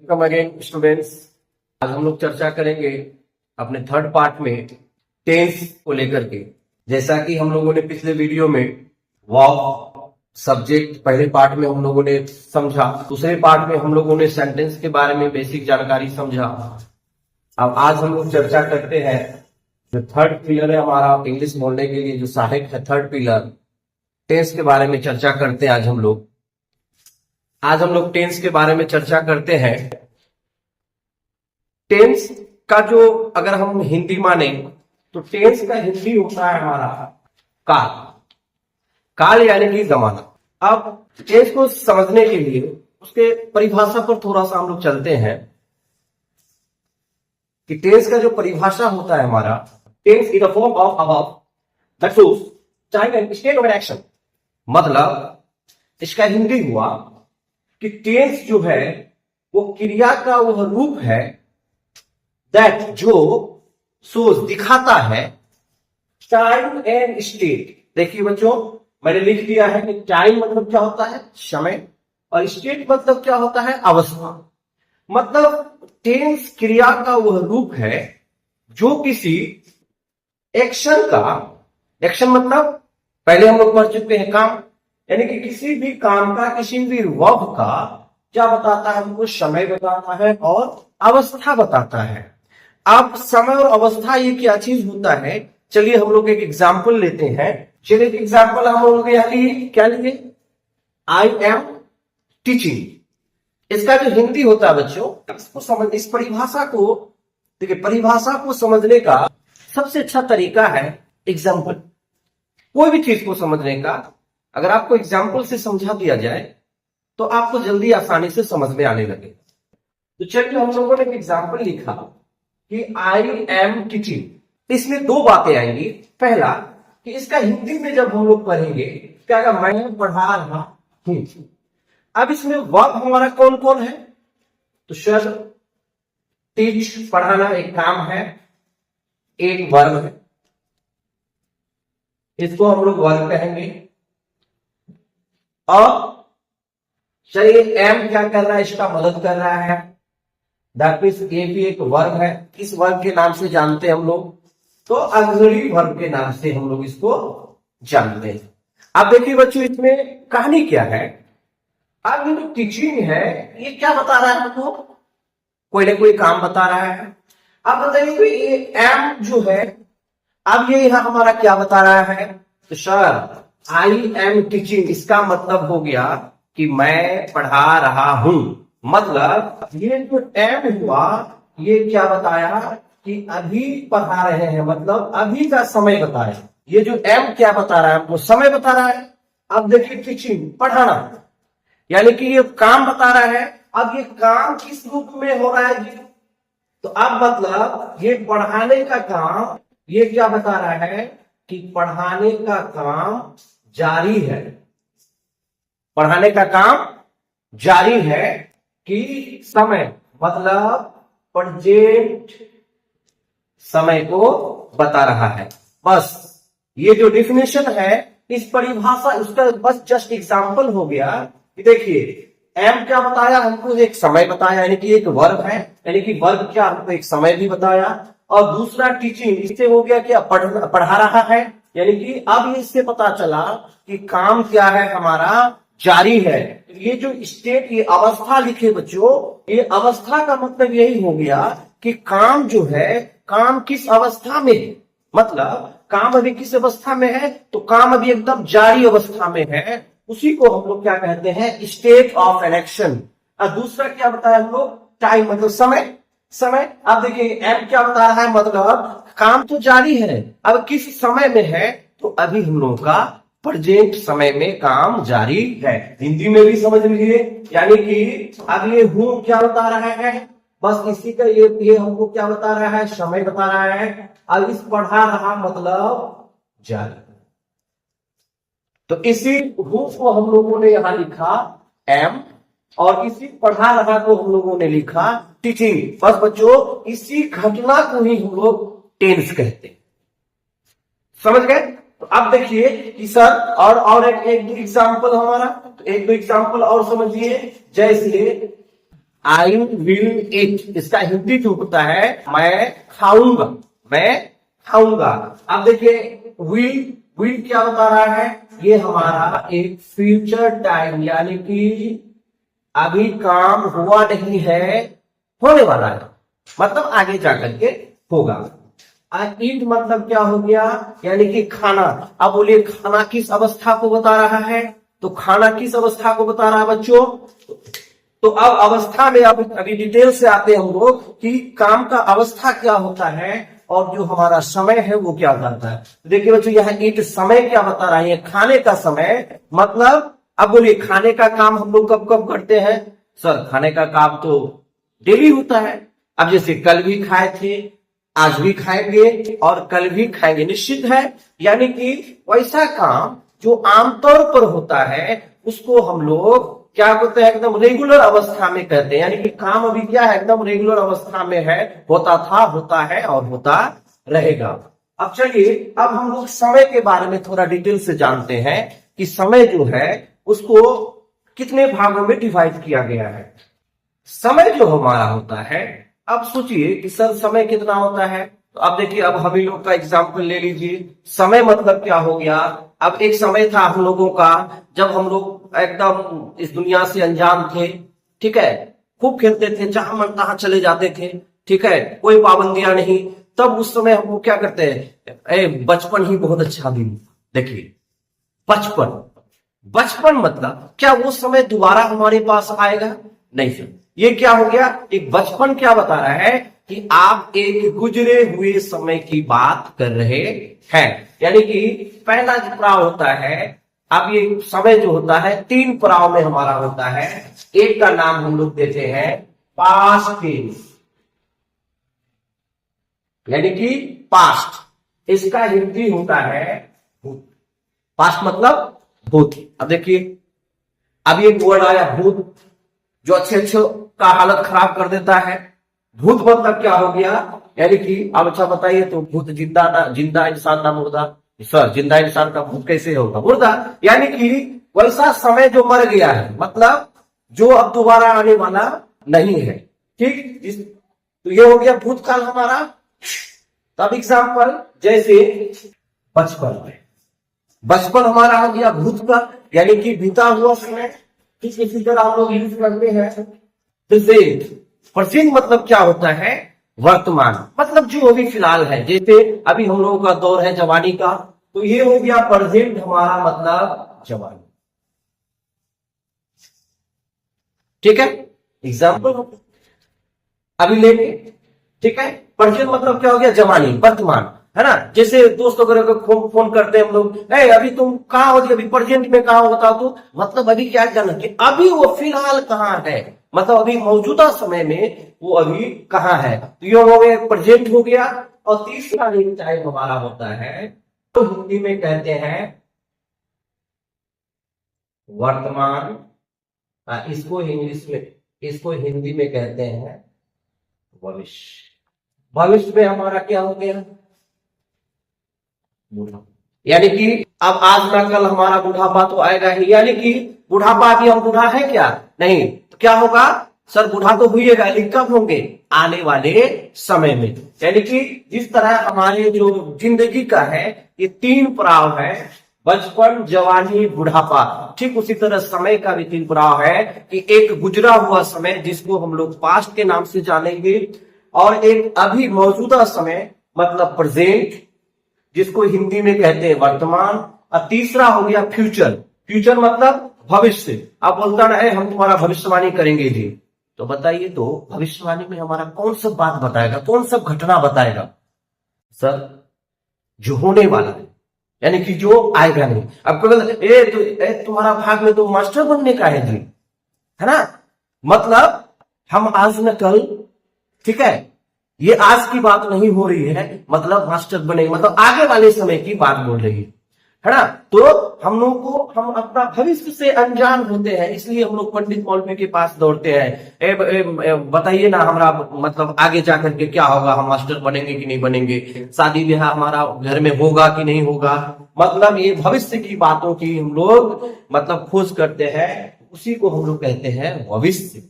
Welcome again students. आज हम लोग चर्चा करेंगे अपने थर्ड पार्ट में टेंस को लेकर के। जैसा कि हम लोगों ने पिछले वीडियो में वर्ब सब्जेक्ट पहले पार्ट में हम लोगों ने समझा, दूसरे पार्ट में हम लोगों ने सेंटेंस के बारे में बेसिक जानकारी समझा। अब आज हम लोग चर्चा करते हैं जो थर्ड पिलर है हमारा इंग्लिश बोलने के लिए, जो सहायक है थर्ड पिलर, टेंस के बारे में चर्चा करते हैं। आज हम लोग टेंस के बारे में चर्चा करते हैं। टेंस का जो अगर हम हिंदी माने तो टेंस का हिंदी होता है हमारा काल। काल यानी कि जमाना। अब टेंस को समझने के लिए उसके परिभाषा पर थोड़ा सा हम लोग चलते हैं कि टेंस का जो परिभाषा होता है हमारा, tense is the form of above that shows time and state of an action. मतलब इसका हिंदी हुआ कि टेंस जो है वो क्रिया का वह रूप है दैट जो सोच दिखाता है टाइम एंड स्टेट। देखिए बच्चों, मैंने लिख दिया है कि टाइम मतलब क्या होता है, समय, और स्टेट मतलब क्या होता है, अवस्था। मतलब टेंस क्रिया का वह रूप है जो किसी एक्शन का, एक्शन मतलब पहले हम लोग पढ़ चुके हैं काम, यानी कि किसी भी काम का, किसी भी वर्ब का क्या बताता है, हमको समय बताता है और अवस्था बताता है। अब समय और अवस्था ये क्या चीज होता है, चलिए हम लोग एक एग्जाम्पल लेते हैं। चलिए एक एग्जाम्पल हम लोग यहाँ लिए, क्या लिए, आई एम टीचिंग। इसका जो हिंदी होता है बच्चों, इसको समझ, इस परिभाषा को देखिए, परिभाषा को समझने का सबसे अच्छा तरीका है एग्जाम्पल। कोई भी चीज को समझने का अगर आपको एग्जाम्पल से समझा दिया जाए तो आपको जल्दी आसानी से समझ में आने लगे। तो चलिए हम लोगों ने एक एग्जाम्पल लिखा कि आई एम टीचिंग। इसमें दो बातें आएंगी। पहला कि इसका हिंदी में जब हम लोग पढ़ेंगे क्या, अगर मैं पढ़ा रहा हूं। अब इसमें वर्ब हमारा कौन कौन है, तो सर टीच पढ़ाना एक काम है, एक वर्ब है, इसको हम लोग वर्ब कहेंगे। और चलिए एम क्या कर रहा है, इसका मदद कर रहा है, दैट मींस ये भी एक वर्ब है। इस वर्ब के नाम से जानते हैं हम लोग, तो ऑक्सिलरी वर्ब के नाम से हम लोग इसको जानते हैं। अब देखिए बच्चों, इसमें कहानी क्या है। अब ये जो टीचिंग है ये क्या बता रहा है हमको, कोई ना कोई काम बता रहा है। अब बताइए ये एम जो है, अब ये यहां हमारा क्या बता रहा है, तो सर आई एम टीचिंग, इसका मतलब हो गया कि मैं पढ़ा रहा हूं। मतलब ये जो एम हुआ ये क्या बताया कि अभी पढ़ा रहे हैं, मतलब अभी का समय बताया। ये जो एम क्या बता रहा है, हमको समय बता रहा है। अब देखिए टीचिंग पढ़ाना, यानी कि ये काम बता रहा है। अब ये काम किस रूप में हो रहा है जी, तो अब मतलब ये पढ़ाने का काम, ये क्या बता रहा है कि पढ़ाने का काम जारी है, पढ़ाने का काम जारी है। कि समय मतलब प्रेजेंट समय को बता रहा है। बस ये जो डिफिनेशन है, इस परिभाषा, उसका बस जस्ट एग्जांपल हो गया कि देखिए एम क्या बताया हमको, एक समय बताया, यानी कि एक वर्ब है, यानी कि वर्ब क्या हमको एक समय भी बताया। और दूसरा टीचिंग, इससे हो गया कि पढ़ा रहा है, यानी कि अब इससे पता चला कि काम क्या है हमारा, जारी है। ये जो स्टेट, ये अवस्था लिखे बच्चों, ये अवस्था का मतलब यही हो गया कि काम जो है, काम किस अवस्था में है। मतलब काम अभी किस अवस्था में है, तो काम अभी एकदम जारी अवस्था में है। उसी को हम लोग क्या कहते हैं, स्टेट ऑफ एन एक्शन। और दूसरा क्या बताया हम लोग, टाइम मतलब समय, समय। अब देखिए एम क्या बता रहा है, मतलब काम तो जारी है, अब किस समय में है, तो अभी हम लोगों का प्रेजेंट समय में काम जारी है। हिंदी में भी समझ लीजिए, यानी कि अब ये हूं क्या बता रहा है, बस इसी का ये हमको क्या बता रहा है, समय बता रहा है। अब इस पढ़ा रहा मतलब जारी, तो इसी हूं को हम लोगों ने यहां लिखा एम, और इसी पढ़ा रहा को हम लोगों ने लिखा टीचिंग। बस बच्चों इसी घटना को ही हम लोग टेंस कहते हैं, समझ गए। तो अब देखिए कि सर और एक दो एग्जाम्पल हमारा, तो एक दो एग्जाम्पल और समझिए। जैसे आई विल ईट, इसका हिंदी जो होता है मैं खाऊंगा, मैं खाऊंगा। अब देखिए विल क्या बता रहा है, ये हमारा एक फ्यूचर टाइम, यानी कि अभी काम हुआ नहीं है, होने वाला है, मतलब आगे जाकर के होगा। ईट मतलब क्या हो गया, यानी कि खाना। अब बोलिए खाना किस अवस्था को बता रहा है, तो खाना किस अवस्था को बता रहा है बच्चों, तो अब अवस्था में अब अभी डिटेल से आते हैं हम लोग कि काम का अवस्था क्या होता है और जो हमारा समय है वो क्या करता है। देखिए बच्चों यहाँ ईट समय क्या बता रहा है, खाने का समय, मतलब अब बोलिए खाने का काम हम लोग कब कब करते हैं, सर खाने का काम तो डेली होता है। अब जैसे कल भी खाए थे, आज भी खाएंगे और कल भी खाएंगे, निश्चित है। यानी कि वैसा काम जो आमतौर पर होता है उसको हम लोग क्या कहते हैं, एकदम रेगुलर अवस्था में कहते हैं। यानी कि काम अभी क्या है, एकदम रेगुलर अवस्था में है, होता था, होता है और होता रहेगा। अब चलिए अब हम लोग समय के बारे में थोड़ा डिटेल से जानते हैं कि समय जो है उसको कितने भागों में डिवाइड किया गया है। समय जो हमारा होता है, अब सोचिए कि सर समय कितना होता है, तो अब देखिए अब हम लोग का एग्जाम्पल ले लीजिए। समय मतलब क्या हो गया, अब एक समय था हम लोगों का जब हम लोग एकदम इस दुनिया से अनजान थे, ठीक है, खूब खेलते थे, जहां मन तहां चले जाते थे, ठीक है, कोई पाबंदियां नहीं। तब उस समय हम लोग क्या करते हैं, बचपन ही बहुत अच्छा दिन। देखिए बचपन, बचपन मतलब क्या वो समय दोबारा हमारे पास आएगा, नहीं सर। ये क्या हो गया, एक बचपन क्या बता रहा है कि आप एक गुजरे हुए समय की बात कर रहे हैं। यानी कि पहला जो पड़ाव होता है, अब ये समय जो होता है 3 पड़ाव में हमारा होता है। एक का नाम हम लोग देते हैं पास्ट टेंस, यानी कि पास्ट, इसका हिंदी होता है भूत। पास्ट मतलब भूत। अब देखिए अब ये वर्ड आया भूत, जो अच्छे अच्छे का हालत खराब कर देता है। भूत मतलब क्या हो गया, यानी कि अब अच्छा बताइए, तो भूत जिंदा इंसान ना मुर्दा, सर जिंदा इंसान का भूत कैसे होगा, मुर्दा। यानी कि वैसा समय जो मर गया है, मतलब जो अब दोबारा आने वाला नहीं है, ठीक। तो ये हो गया भूतकाल हमारा। तब एग्जाम्पल जैसे बचपन में, बचपन हमारा हो गया भूतकाल, यानी कि बीता हुआ समय। ठीक इसी तरह हम लोग यूज करते हैं प्रेजेंट। प्रेजेंट मतलब क्या होता है, वर्तमान, मतलब जो अभी फिलहाल है। जैसे अभी हम लोगों का दौर है जवानी का, तो ये हो गया प्रेजेंट हमारा, मतलब जवानी, ठीक है। एग्जाम्पल अभी लेंगे, ठीक है। प्रेजेंट मतलब क्या हो गया, जवानी, वर्तमान, है ना। जैसे दोस्त वगैरह को फोन करते हैं हम लोग, अभी तुम कहाँ हो, अभी प्रेजेंट में कहाँ हो बताओ, तो मतलब अभी क्या जाना कि अभी वो फिलहाल कहाँ है, मतलब अभी मौजूदा समय में वो अभी कहाँ है। तो ये हो गया प्रेजेंट हो गया। और तीसरा एक टाइम हमारा होता है, तो हिंदी में कहते हैं वर्तमान, इसको इंग्लिश में, इसको हिंदी में कहते हैं भविष्य। भविष्य में हमारा क्या हो गया, यानी कि अब आज ना कल हमारा बुढ़ापा तो आएगा ही। यानी कि बुढ़ापा, अभी हम बूढ़ा है क्या, नहीं, तो क्या होगा सर, बूढ़ा तो हुईएगा, लेकिन कब होंगे, आने वाले समय में। यानी कि जिस तरह हमारे जो जिंदगी का है ये 3 पड़ाव है, बचपन, जवानी, बुढ़ापा, ठीक उसी तरह समय का भी 3 पड़ाव है कि एक गुजरा हुआ समय जिसको हम लोग पास्ट के नाम से जानेंगे, और एक अभी मौजूदा समय मतलब प्रेजेंट, जिसको हिंदी में कहते हैं वर्तमान, और तीसरा हो गया फ्यूचर। फ्यूचर मतलब भविष्य। आप बोलता ना है हम तुम्हारा भविष्यवाणी करेंगे जी, तो बताइए तो भविष्यवाणी में हमारा कौन सा बात बताएगा, कौन सा घटना बताएगा, सर जो होने वाला है, यानी कि जो आएगा नहीं। अब तुम्हारा भाग में तो मास्टर बनने का है जी, है ना, मतलब हम आज न कल, ठीक है, ये आज की बात नहीं हो रही है, मतलब मास्टर बने, मतलब आगे वाले समय की बात बोल रही है ना। तो हम लोग को, हम अपना भविष्य से अनजान होते हैं, इसलिए हम लोग पंडित मौलवी के पास दौड़ते हैं, बताइए ना हमारा मतलब आगे जाकर के क्या होगा, हम मास्टर बनेंगे कि नहीं बनेंगे, शादी ब्याह हमारा घर में होगा कि नहीं होगा, मतलब ये भविष्य की बातों की हम लोग मतलब खोज करते हैं, उसी को हम लोग कहते हैं भविष्य।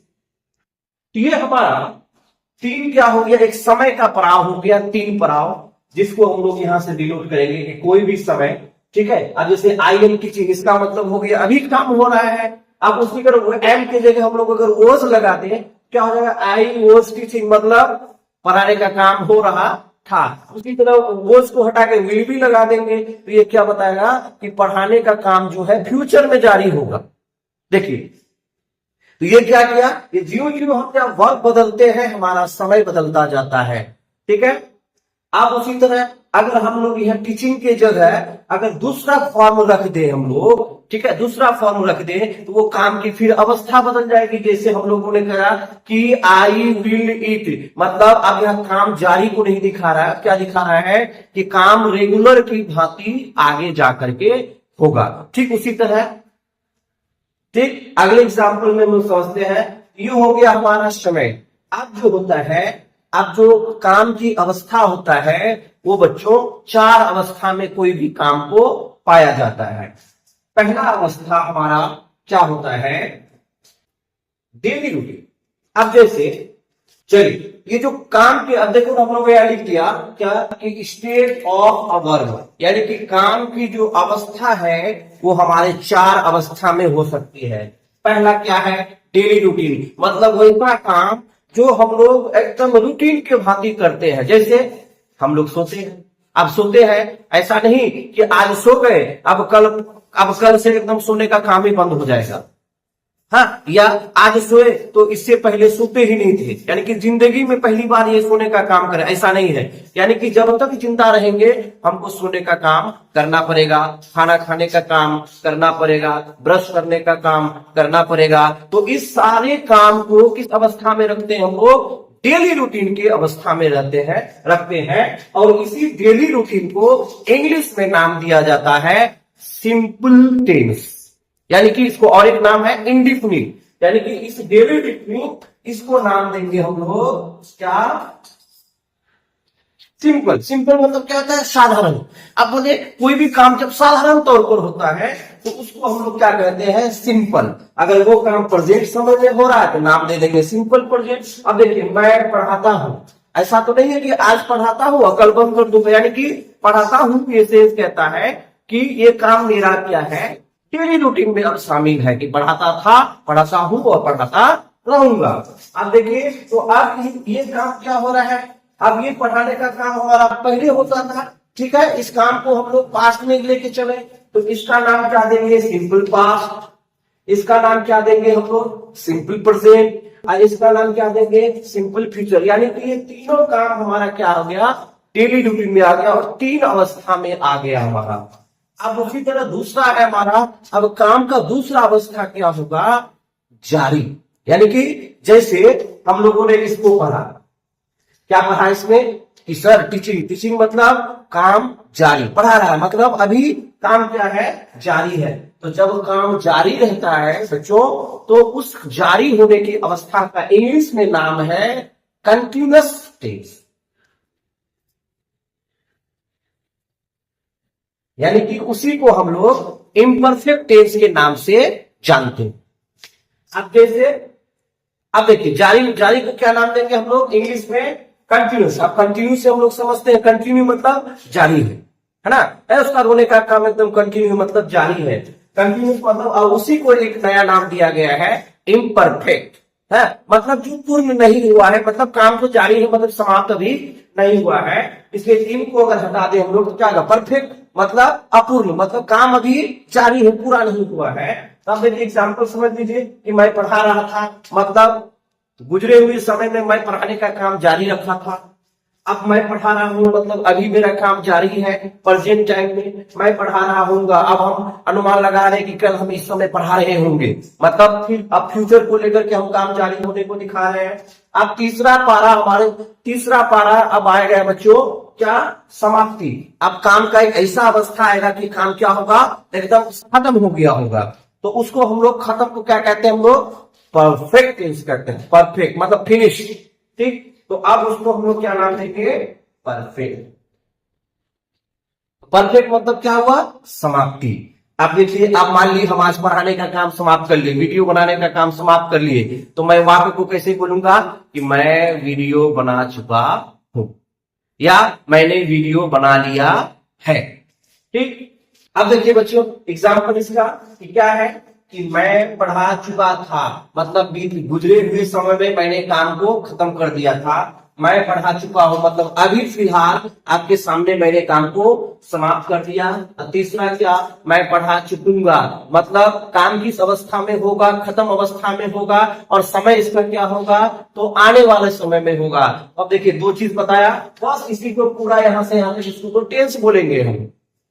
तो ये हमारा तीन क्या हो गया, एक समय का पड़ाव हो गया, तीन पड़ाव, जिसको हम लोग यहां से डिनोट करेंगे कि कोई भी समय, ठीक है। अब जैसे आई एम की चीज, इसका मतलब हो गया अभी काम हो रहा है। अब उसकी अगर एम की जगह हम लोग अगर वॉज लगा दें, क्या हो जाएगा, आई वॉज टीचिंग, मतलब पढ़ाने का काम हो रहा था। उसी तरह वॉज को हटा के विल भी लगा देंगे, तो ये क्या बताएगा कि पढ़ाने का काम जो है फ्यूचर में जारी होगा। देखिए, तो ये क्या किया, ये ज्यों ज्यों हम क्या वर्ब बदलते हैं हमारा समय बदलता जाता है, ठीक है। अब उसी तरह अगर हम लोग यह टीचिंग के जगह अगर दूसरा फॉर्म रख दे हम लोग, ठीक है, दूसरा फॉर्म रख दे, तो वो काम की फिर अवस्था बदल जाएगी। जैसे हम लोगों ने कहा कि आई विल ईट, मतलब अब यह काम जारी को नहीं दिखा रहा है, क्या दिखा रहा है कि काम रेगुलर की भांति आगे जाकर के होगा। ठीक उसी तरह, ठीक अगले एग्जाम्पल में हम समझते हैं, ये हो गया हमारा समय। अब जो होता है, अब जो काम की अवस्था होता है, वो बच्चों चार अवस्था में कोई भी काम को पाया जाता है। पहला अवस्था हमारा क्या होता है, डेली रूटीन। अब जैसे चलिए, ये जो काम के, अब देखो हम लोग लिख दिया क्या कि स्टेट ऑफ अ वर्ब, यानी कि काम की जो अवस्था है वो हमारे चार अवस्था में हो सकती है। पहला क्या है, डेली रूटीन, मतलब वैसा काम जो हम लोग एकदम रूटीन के भांति करते हैं। जैसे हम लोग सोते हैं, अब सोते हैं, ऐसा नहीं कि आज सो गए अब कल से एकदम सोने का काम ही बंद हो जाएगा, हाँ, या आज सोए तो इससे पहले सोते ही नहीं थे, यानी कि जिंदगी में पहली बार ये सोने का काम करें, ऐसा नहीं है। यानी कि जब तक जिंदा रहेंगे हमको सोने का काम करना पड़ेगा, खाना खाने का काम करना पड़ेगा, ब्रश करने का काम करना पड़ेगा। तो इस सारे काम को किस अवस्था में रखते हैं हम लोग, डेली रूटीन की अवस्था में रखते हैं। और इसी डेली रूटीन को इंग्लिश में नाम दिया जाता है सिंपल टेंस, यानी कि इसको और एक नाम है इंडिफिनिट, यानी कि इस डेली रूटीन इसको नाम देंगे हम लोग क्या, सिंपल। सिंपल मतलब क्या होता है, साधारण। अब बोले कोई भी काम जब साधारण तौर पर होता है तो उसको हम लोग क्या कहते हैं, सिंपल। अगर वो काम प्रेजेंट समय में हो रहा है तो नाम दे देंगे सिंपल प्रेजेंट। अब देखिए, मैं पढ़ाता हूं, ऐसा तो नहीं है कि आज पढ़ाता हूं और कल बंद कर दूंगा, यानी कि पढ़ाता हूं ये सेंस कहता है कि ये काम मेरा क्या है, डेली रूटीन में अब शामिल है कि पढ़ाता था, पढ़ाता हूं और पढ़ाता रहूंगा। अब देखिए, तो अब ये काम क्या हो रहा है, अब ये पढ़ाने का काम हमारा पहले होता था, ठीक है। इस काम को हम लोग पास्ट में लेके चले तो इसका नाम क्या देंगे, सिंपल पास्ट। इसका नाम क्या देंगे हम लोग, सिंपल प्रेजेंट। और इसका नाम क्या देंगे, सिंपल फ्यूचर। यानी कि ये तीनों काम हमारा क्या हो गया, डेली रूटीन में आ गया और तीन अवस्था में आ गया हमारा। अब उसी तरह दूसरा है हमारा, अब काम का दूसरा अवस्था क्या होगा, जारी। यानी कि जैसे हम लोगों ने इसको पढ़ा, क्या पढ़ा इसमें कि सर टीचिंग मतलब काम जारी, पढ़ा रहा है मतलब अभी काम क्या है, जारी है। तो जब काम जारी रहता है बच्चों, तो उस जारी होने की अवस्था का इंग्लिश में नाम है कंटिन्यूअस टेंस, यानी कि उसी को हम लोग इम्परफेक्ट टेंस के नाम से जानते हैं। अब जैसे, अब देखिए, जारी को क्या नाम देंगे हम लोग इंग्लिश में, कंटिन्यूस। अब कंटिन्यू से हम लोग समझते हैं, कंटिन्यू मतलब जारी है ना, है उसका रोने का काम एकदम कंटिन्यू मतलब जारी है, कंटिन्यूस मतलब। और उसी को एक नया नाम दिया गया है इम्परफेक्ट, है मतलब जो पूर्ण नहीं हुआ है, मतलब काम तो जारी है मतलब समाप्त अभी नहीं हुआ है। इसलिए इन को अगर हटा दें हम लोग तो क्या होगा, परफेक्ट मतलब अपूर्ण, मतलब काम अभी जारी है, पूरा नहीं हुआ है। तब देखिए एग्जाम्पल समझ लीजिए कि मैं पढ़ा रहा था, मतलब गुजरे हुए समय में मैं पढ़ाने का काम जारी रखा था। अब मैं पढ़ा रहा हूँ मतलब अभी मेरा काम जारी है, प्रेजेंट टाइम में मैं पढ़ा रहा हूँगा। अब हम अनुमान लगा रहे हैं कि कल हम इस समय पढ़ा रहे होंगे, मतलब फिर अब फ्यूचर को लेकर के हम काम जारी होने को दिखा रहे हैं। अब तीसरा पारा अब आएगा बच्चों क्या, समाप्ति। अब काम का एक ऐसा अवस्था आएगा कि काम क्या होगा, एकदम खत्म हो गया होगा। तो उसको हम लोग खत्म को क्या कहते हैं, हम लोग परफेक्ट टेंस करते हैं। परफेक्ट मतलब फिनिश, ठीक। तो अब उसको हम लोग क्या नाम देंगे, परफेक्ट। परफेक्ट मतलब क्या हुआ, समाप्ति। आप देखिए, आप मान लीजिए हम आज पढ़ाने का काम समाप्त कर लिए, वीडियो बनाने का काम समाप्त कर लिए, तो मैं वाक्य को कैसे बोलूंगा कि मैं वीडियो बना चुका हूं या मैंने वीडियो बना लिया है। ठीक, अब देखिए बच्चों एग्जाम्पल इसका कि क्या है कि मैं पढ़ा चुका था, मतलब गुजरे हुए समय में मैंने काम को खत्म कर दिया था। मैं पढ़ा चुका हूं मतलब अभी फिलहाल आपके सामने मैंने काम को समाप्त कर दिया। तीसरा क्या, मैं पढ़ा चुकूंगा मतलब काम किस अवस्था में होगा, खत्म अवस्था में होगा, और समय इसका क्या होगा तो आने वाले समय में होगा। अब देखिए दो चीज बताया, बस इसी को पूरा यहां से यहां तक इसको टेंस बोलेंगे हम।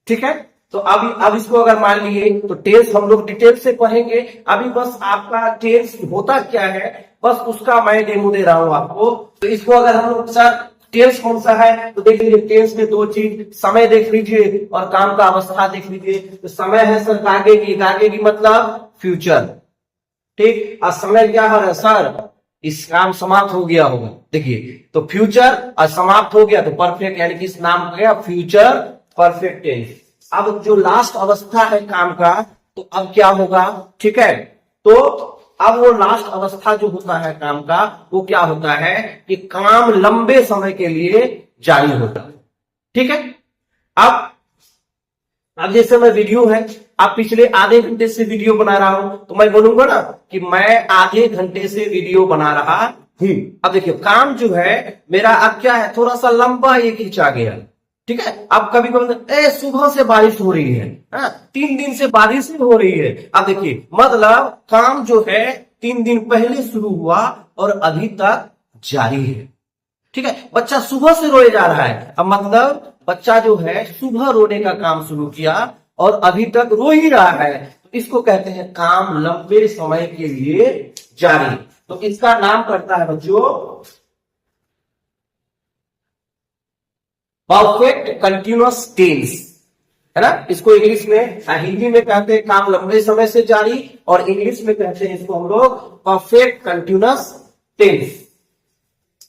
ठीक है, तो अब इसको अगर मान लिए तो टेंस हम लोग डिटेल से पढ़ेंगे। अभी बस आपका टेंस होता क्या है बस उसका मैं डेमो दे रहा हूं आपको। तो इसको अगर हम लोग सर टेंस कौन सा है तो देख लीजिए, टेंस में दो चीज, समय देख लीजिए और काम का अवस्था देख लीजिए। तो समय है सर कागे की मतलब फ्यूचर। ठीक, और समय क्या है सर, इस काम समाप्त हो गया होगा। देखिए तो फ्यूचर और समाप्त हो गया तो परफेक्ट, यानी कि इस नाम का फ्यूचर परफेक्ट टेंस। अब जो लास्ट अवस्था है काम का तो अब क्या होगा, ठीक है, तो अब वो लास्ट अवस्था जो होता है काम का वो क्या होता है कि काम लंबे समय के लिए जारी होता है। ठीक है, अब जैसे मैं वीडियो है, आप पिछले आधे घंटे से वीडियो बना रहा हूं तो मैं बोलूंगा ना कि मैं आधे घंटे से वीडियो बना रहा हूं। अब देखिए काम जो है मेरा अब क्या है, थोड़ा सा लंबा ये खींचा गया। ठीक है, अब कभी कभी सुबह से बारिश हो रही है, 3 दिन से बारिश हो रही है। अब देखिए मतलब काम जो है 3 दिन पहले शुरू हुआ और अभी तक जारी है। ठीक है, बच्चा सुबह से रोए जा रहा है, अब मतलब बच्चा जो है सुबह रोने का काम शुरू किया और अभी तक रो ही रहा है, तो इसको कहते हैं काम लंबे समय के लिए जारी। तो इसका नाम करता है बच्चों परफेक्ट कंटिन्यूअस टेंस, है ना। इसको इंग्लिश में, हिंदी में कहते हैं काम लंबे समय से जारी, और इंग्लिश में कहते हैं इसको हम लोग परफेक्ट कंटिन्यूअस टेंस।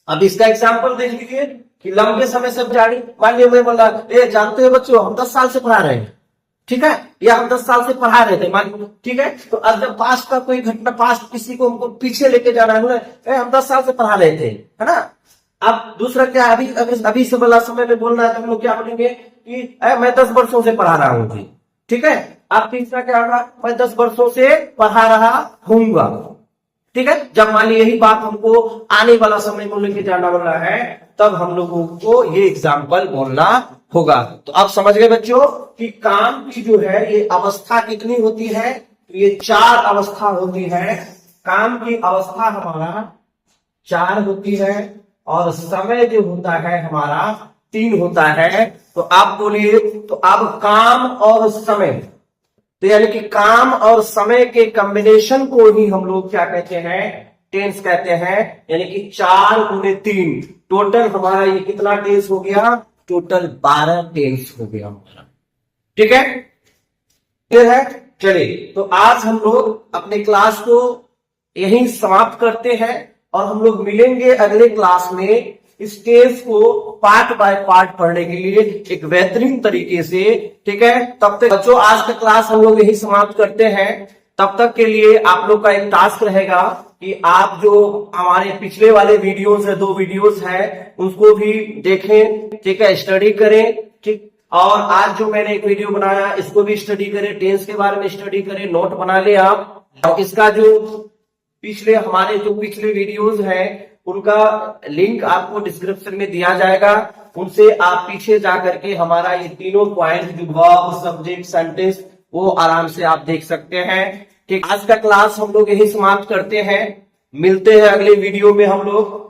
अब इसका एग्जांपल देख लीजिए कि लंबे समय से जारी। मान लिया मैं बोला, जानते हो बच्चों हम 10 साल से पढ़ा रहे हैं, ठीक है, या हम 10 साल से पढ़ा रहे थे मान, ठीक है, तो अब जब पास्ट का कोई घटना, पास्ट किसी को हमको पीछे लेके जाना है, हम 10 साल से पढ़ा रहे थे, है ना। अब दूसरा क्या, अभी से वाला समय में बोलना है तो हम लोग क्या बोलेंगे कि मैं 10 वर्षों से पढ़ा रहा हूँ, ठीक है। अब तीसरा क्या होगा, मैं 10 वर्षों से पढ़ा रहा हूँगा, ठीक है। जब मान ली यही बात हमको आने वाला समय में लेके जाना वाला है तब हम लोगों को ये एग्जाम्पल बोलना होगा। तो आप समझ गए बच्चों कि काम की जो है ये अवस्था कितनी होती है, तो ये 4 अवस्था होती है। काम की अवस्था हमारा 4 होती है और समय जो होता है हमारा 3 होता है। तो आप बोलिए, तो अब काम और समय, तो यानी कि काम और समय के कॉम्बिनेशन को ही हम लोग क्या कहते हैं, टेंस कहते हैं। यानी कि 4 गुने 3 टोटल हमारा ये कितना टेंस हो गया, टोटल 12 टेंस हो गया हमारा, ठीक है, क्लियर है। चलिए तो आज हम लोग अपने क्लास को यहीं समाप्त करते हैं और हम लोग मिलेंगे अगले क्लास में इस टेंस को पार्ट बाय पार्ट पढ़ने के लिए एक बेहतरीन तरीके से, ठीक है। तब तक बच्चों आज का क्लास हम लोग यही समाप्त करते हैं। तब तक के लिए आप लोग का एक टास्क रहेगा कि आप जो हमारे पिछले वाले वीडियोस है, 2 वीडियोस है, उसको भी देखें, ठीक है, स्टडी करें, ठीक। और आज जो मैंने एक वीडियो बनाया इसको भी स्टडी करें, टेंस के बारे में स्टडी करें, नोट बना ले आप। और इसका जो हमारे जो पिछले वीडियोस हैं उनका लिंक आपको डिस्क्रिप्शन में दिया जाएगा, उनसे आप पीछे जाकर के हमारा ये तीनों पॉइंट जो वर्ब, सब्जेक्ट, सेंटेंस, वो आराम से आप देख सकते हैं, ठीक। आज का क्लास हम लोग यही समाप्त करते हैं, मिलते हैं अगले वीडियो में हम लोग।